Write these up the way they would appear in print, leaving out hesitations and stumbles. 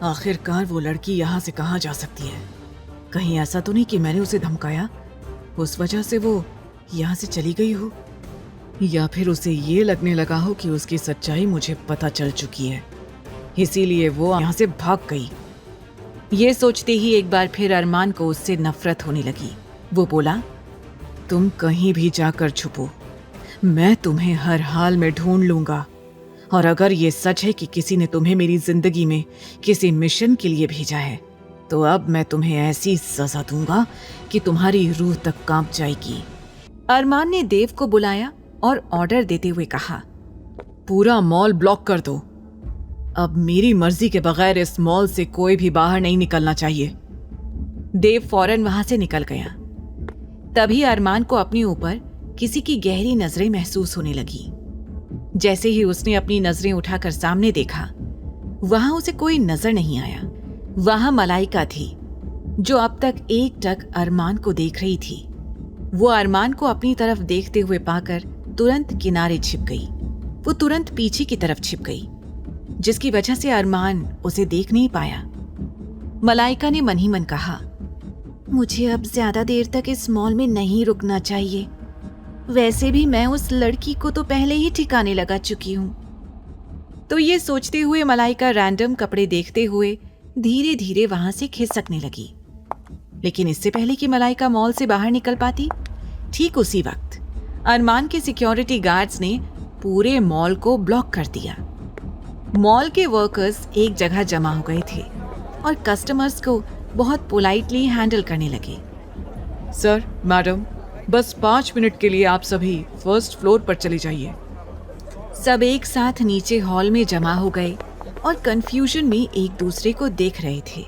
आखिरकार वो लड़की यहाँ से कहाँ जा सकती है? कहीं ऐसा तो नहीं कि मैंने उसे धमकाया, उस वजह से वो यहाँ से चली गई हो, या फिर उसे ये लगने लगा हो कि उसकी सच्चाई मुझे पता चल चुकी है, इसीलिए वो यहाँ से भाग गई। ये सोचते ही एक बार फिर अरमान को उससे नफरत होने लगी। वो बोला, तुम कहीं भी जाकर छुपो, मैं तुम्हें हर हाल में ढूंढ लूंगा। और अगर ये सच है कि किसी ने तुम्हें मेरी जिंदगी में किसी मिशन के लिए भेजा है, तो अब मैं तुम्हें ऐसी सजा दूंगा कि तुम्हारी रूह तक कांप जाएगी। अरमान ने देव को बुलाया और ऑर्डर देते हुए कहा, पूरा मॉल ब्लॉक कर दो। अब मेरी मर्जी के बगैर इस मॉल से कोई भी बाहर नहीं निकलना चाहिए। देव फौरन वहां से निकल गया। तभी अरमान को अपने ऊपर किसी की गहरी नजरें महसूस होने लगी। जैसे ही उसने अपनी नजरें उठाकर सामने देखा, वहां उसे कोई नजर नहीं आया। वहां मलाइका थी, जो अब तक एकटक अरमान को देख रही थी। वो अरमान को अपनी तरफ देखते हुए पाकर तुरंत किनारे छिप गई। वो तुरंत पीछे की तरफ छिप गई, जिसकी वजह से अरमान उसे देख नहीं पाया। मलाइका ने मन ही मन कहा, मुझे अब ज्यादा देर तक इस मॉल में नहीं रुकना चाहिए। वैसे भी मैं उस लड़की को तो पहले ही ठिकाने लगा चुकी हूं। तो ये सोचते हुए मलाइका रैंडम कपड़े देखते हुए धीरे धीरे वहां से खिसकने लगी। लेकिन इससे पहले कि मलाइका मॉल से बाहर निकल पाती, ठीक उसी वक्त अरमान के सिक्योरिटी गार्ड्स ने पूरे मॉल को ब्लॉक कर दिया। मॉल के वर्कर्स एक जगह जमा हो गए थे और कस्टमर्स को बहुत पोलाइटली हैंडल करने लगे। सर, मैडम, बस 5 मिनट के लिए आप सभी फर्स्ट फ्लोर पर चले जाइए। सब एक साथ नीचे हॉल में जमा हो गए और कंफ्यूजन में एक दूसरे को देख रहे थे।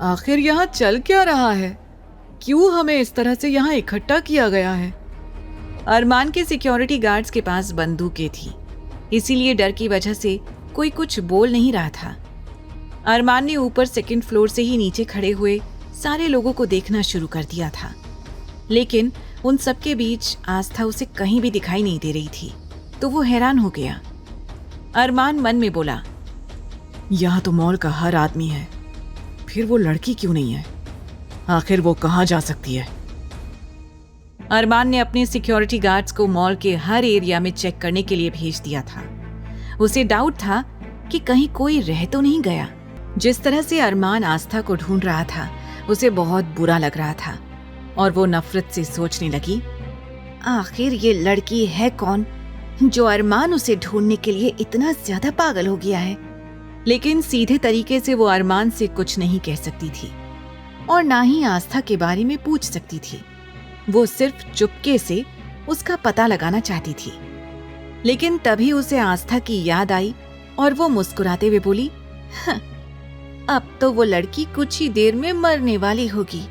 आखिर यहाँ चल क्या रहा है? क्यों हमें इस तरह से यहाँ इकट्ठा किया गया है? अरमान के सिक्योरिटी गार्ड्स के पास बंदूकें थी, इसीलिए डर की वजह से कोई कुछ बोल नहीं रहा था। अरमान ने ऊपर सेकंड फ्लोर से ही नीचे खड़े हुए सारे लोगों को देखना शुरू कर दिया था, लेकिन उन सबके बीच आस्था उसे कहीं भी दिखाई नहीं दे रही थी। तो वो हैरान हो गया। अरमान मन में बोला, यहाँ तो मॉल का हर आदमी है, फिर वो लड़की क्यों नहीं है? आखिर वो कहाँ जा सकती है? अरमान ने अपने सिक्योरिटी गार्ड्स को मॉल के हर एरिया में चेक करने के लिए भेज दिया था। उसे डाउट था कि कहीं कोई रह तो नहीं गया। जिस तरह से अरमान आस्था को ढूंढ रहा था, उसे बहुत बुरा लग रहा था और वो नफरत से सोचने लगी, आखिर ये लड़की है कौन जो अरमान उसे ढूंढने के लिए इतना ज्यादा पागल हो गया है। लेकिन सीधे तरीके से वो अरमान से कुछ नहीं कह सकती थी और ना ही आस्था के बारे में पूछ सकती थी। वो सिर्फ चुपके से उसका पता लगाना चाहती थी। लेकिन तभी उसे आस्था की याद आई और वो मुस्कुराते हुए बोली, अब तो वो लड़की कुछ ही देर में मरने वाली होगी।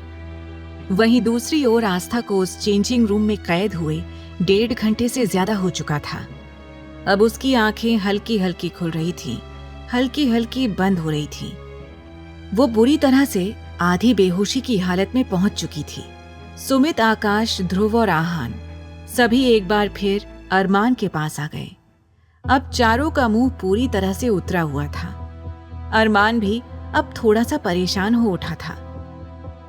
वहीं दूसरी ओर आस्था को उस चेंजिंग रूम में कैद हुए 1.5 घंटे से ज्यादा हो चुका था। अब उसकी आंखें हल्की हल्की खुल रही थीं, हल्की हल्की बंद हो रही थीं। वो बुरी तरह से आधी बेहोशी की हालत में पहुंच चुकी थी। सुमित, आकाश, ध्रुव और आहान सभी एक बार फिर अरमान के पास आ गए। अब चारों का मुंह पूरी तरह से उतरा हुआ था। अरमान भी अब थोड़ा सा परेशान हो उठा था।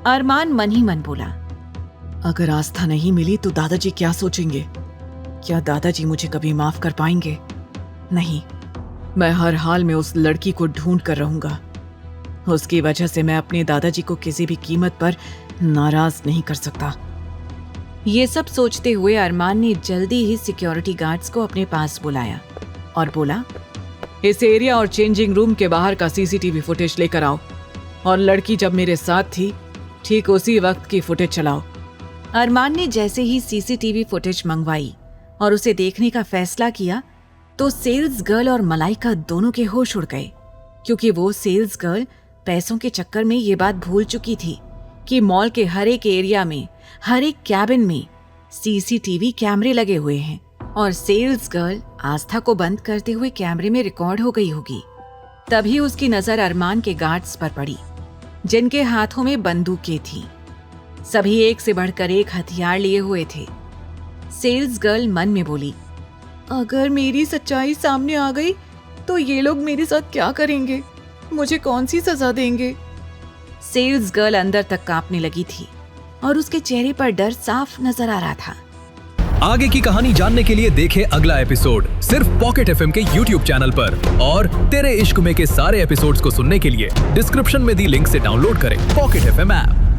अरमान मन ही मन बोला, अगर आस्था नहीं मिली तो दादाजी क्या सोचेंगे? क्या दादाजी मुझे कभी माफ कर पाएंगे? नहीं, मैं हर हाल में उस लड़की को ढूंढ कर रहूंगा। उसकी वजह से मैं अपने दादाजी को किसी भी कीमत पर नाराज नहीं कर सकता। ये सब सोचते हुए अरमान ने जल्दी ही सिक्योरिटी गार्ड्स को अपने पास बुलाया और बोला, इस एरिया और चेंजिंग रूम के बाहर का सीसीटीवी फुटेज लेकर आओ और लड़की जब मेरे साथ थी ठीक उसी वक्त की फुटेज चलाओ। अरमान ने जैसे ही सीसीटीवी फुटेज मंगवाई और उसे देखने का फैसला किया तो सेल्स गर्ल और मलाइका दोनों के होश उड़ गए, क्योंकि वो सेल्स गर्ल पैसों के चक्कर में ये बात भूल चुकी थी कि मॉल के हर एक एरिया में, हर एक कैबिन में सीसीटीवी कैमरे लगे हुए हैं और सेल्स गर्ल आस्था को बंद करते हुए कैमरे में रिकॉर्ड हो गई होगी। तभी उसकी नजर अरमान के गार्ड्स पर पड़ी, जिनके हाथों में बंदूकें थीं। सभी एक से बढ़कर एक हथियार लिए हुए थे। सेल्स गर्ल मन में बोली, अगर मेरी सच्चाई सामने आ गई तो ये लोग मेरे साथ क्या करेंगे? मुझे कौन सी सजा देंगे? सेल्स गर्ल अंदर तक कांपने लगी थी और उसके चेहरे पर डर साफ नजर आ रहा था। आगे की कहानी जानने के लिए देखें अगला एपिसोड सिर्फ पॉकेट एफएम के YouTube चैनल पर, और तेरे इश्क में के सारे एपिसोड्स को सुनने के लिए डिस्क्रिप्शन में दी लिंक से डाउनलोड करें पॉकेट एफएम ऐप।